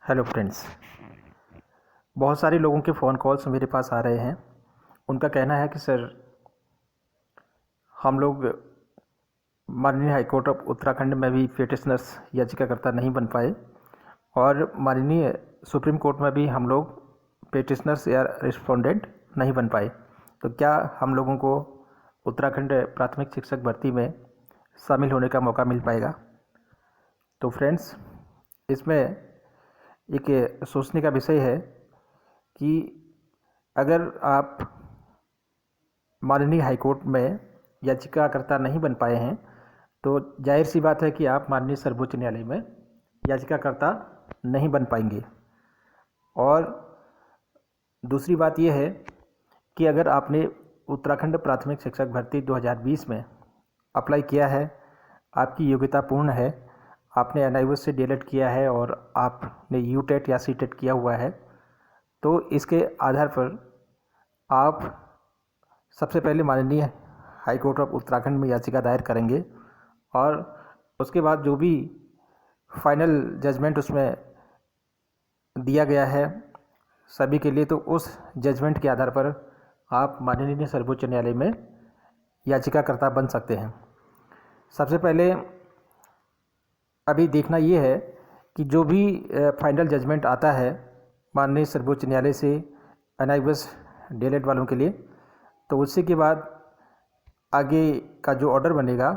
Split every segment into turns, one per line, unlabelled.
Hello friends. बहुत सारे लोगों के फ़ोन कॉल्स मेरे पास आ रहे हैं। उनका कहना है कि सर, हम लोग माननीय हाईकोर्ट ऑफ उत्तराखंड में भी पिटिशनर्स याचिकाकर्ता नहीं बन पाए और माननीय सुप्रीम कोर्ट में भी हम लोग पिटिशनर्स या रिस्पोंडेंट नहीं बन पाए। तो क्या हम लोगों को उत्तराखंड प्राथमिक शिक्षक भर्ती में शामिल होने का मौका मिल पाएगा? तो फ्रेंड्स, इसमें एक सोचने का विषय है कि अगर आप माननीय हाईकोर्ट में याचिकाकर्ता नहीं बन पाए हैं तो जाहिर सी बात है कि आप माननीय सर्वोच्च न्यायालय में याचिकाकर्ता नहीं बन पाएंगे। और दूसरी बात यह है कि अगर आपने उत्तराखंड प्राथमिक शिक्षक भर्ती 2020 में अप्लाई किया है, आपकी योग्यता पूर्ण है, आपने एनआईओएस से डीएलएड किया है और आपने यूटेट या सीटेट किया हुआ है, तो इसके आधार पर आप सबसे पहले माननीय हाई कोर्ट ऑफ उत्तराखंड में याचिका दायर करेंगे और उसके बाद जो भी फाइनल जजमेंट उसमें दिया गया है सभी के लिए, तो उस जजमेंट के आधार पर आप माननीय सर्वोच्च न्यायालय में याचिकाकर्ता बन सकते हैं। सबसे पहले अभी देखना ये है कि जो भी फाइनल जजमेंट आता है माननीय सर्वोच्च न्यायालय से एनआईओएस डीएलएड वालों के लिए, तो उससे के बाद आगे का जो ऑर्डर बनेगा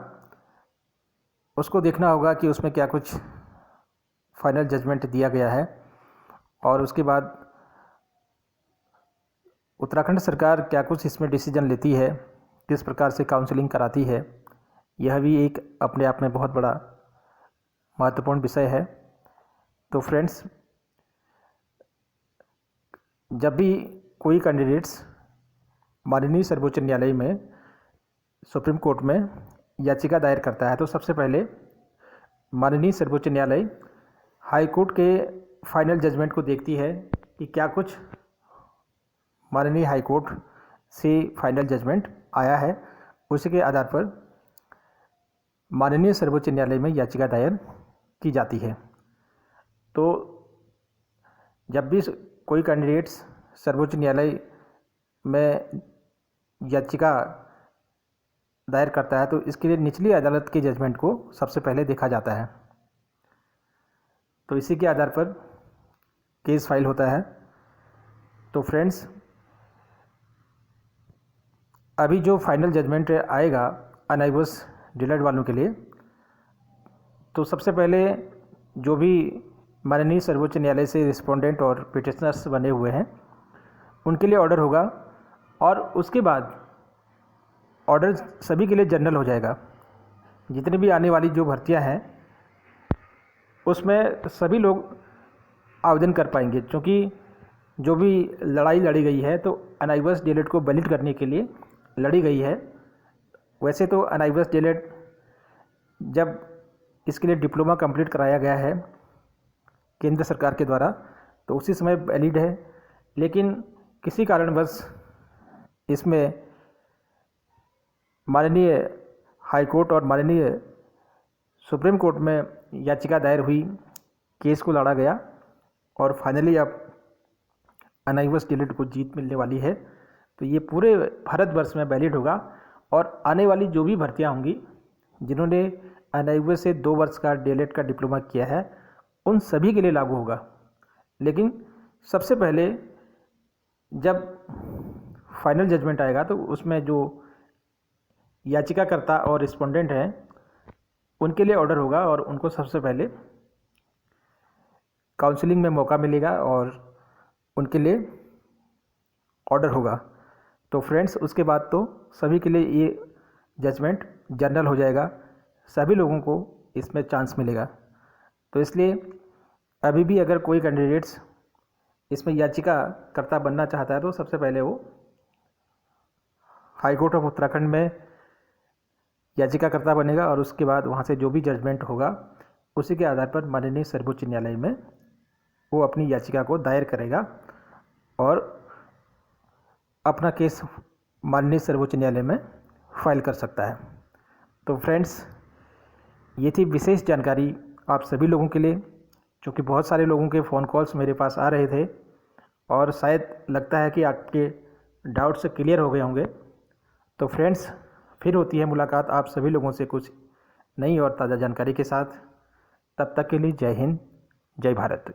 उसको देखना होगा कि उसमें क्या कुछ फाइनल जजमेंट दिया गया है। और उसके बाद उत्तराखंड सरकार क्या कुछ इसमें डिसीजन लेती है, किस प्रकार से काउंसलिंग कराती है, यह भी एक अपने आप में बहुत बड़ा महत्वपूर्ण विषय है। तो फ्रेंड्स, जब भी कोई कैंडिडेट्स माननीय सर्वोच्च न्यायालय में सुप्रीम कोर्ट में याचिका दायर करता है तो सबसे पहले माननीय सर्वोच्च न्यायालय हाई कोर्ट के फाइनल जजमेंट को देखती है कि क्या कुछ माननीय हाई कोर्ट से फाइनल जजमेंट आया है। उसी के आधार पर माननीय सर्वोच्च न्यायालय में याचिका दायर की जाती है। तो जब भी कोई कैंडिडेट्स सर्वोच्च न्यायालय में याचिका दायर करता है तो इसके लिए निचली अदालत के जजमेंट को सबसे पहले देखा जाता है। तो इसी के आधार पर केस फाइल होता है। तो फ्रेंड्स, अभी जो फाइनल जजमेंट आएगा एनआईओएस डीएलएड वालों के लिए, तो सबसे पहले जो भी माननीय सर्वोच्च न्यायालय से रिस्पोंडेंट और पिटिशनर्स बने हुए हैं उनके लिए ऑर्डर होगा और उसके बाद ऑर्डर सभी के लिए जनरल हो जाएगा। जितनी भी आने वाली जो भर्तियां हैं उसमें सभी लोग आवेदन कर पाएंगे, क्योंकि जो भी लड़ाई लड़ी गई है तो एनआईओएस डीएलएड को वैलिड करने के लिए लड़ी गई है। वैसे तो एनआईओएस डीएलएड जब इसके लिए डिप्लोमा कंप्लीट कराया गया है केंद्र सरकार के द्वारा तो उसी समय वैलिड है, लेकिन किसी कारणवश इसमें माननीय हाई कोर्ट और माननीय सुप्रीम कोर्ट में याचिका दायर हुई, केस को लड़ा गया और फाइनली अब एनआईओएस डीएलएड को जीत मिलने वाली है। तो ये पूरे भारतवर्ष में वैलिड होगा और आने वाली जो भी भर्तियां होंगी जिन्होंने एनआईओएस से 2 वर्ष का डीएलएड का डिप्लोमा किया है उन सभी के लिए लागू होगा। लेकिन सबसे पहले जब फाइनल जजमेंट आएगा तो उसमें जो याचिकाकर्ता और रिस्पोंडेंट हैं उनके लिए ऑर्डर होगा और उनको सबसे पहले काउंसलिंग में मौका मिलेगा और उनके लिए ऑर्डर होगा। तो फ्रेंड्स, उसके बाद तो सभी के लिए ये जजमेंट जनरल हो जाएगा, सभी लोगों को इसमें चांस मिलेगा। तो इसलिए अभी भी अगर कोई कैंडिडेट्स इसमें याचिकाकर्ता बनना चाहता है तो सबसे पहले वो हाई कोर्ट ऑफ उत्तराखंड में याचिकाकर्ता बनेगा और उसके बाद वहाँ से जो भी जजमेंट होगा उसी के आधार पर माननीय सर्वोच्च न्यायालय में वो अपनी याचिका को दायर करेगा और अपना केस माननीय सर्वोच्च न्यायालय में फाइल कर सकता है। तो फ्रेंड्स, ये थी विशेष जानकारी आप सभी लोगों के लिए क्योंकि बहुत सारे लोगों के फ़ोन कॉल्स मेरे पास आ रहे थे और शायद लगता है कि आपके डाउट्स क्लियर हो गए होंगे। तो फ्रेंड्स, फिर होती है मुलाकात आप सभी लोगों से कुछ नई और ताज़ा जानकारी के साथ। तब तक के लिए जय हिंद, जय भारत।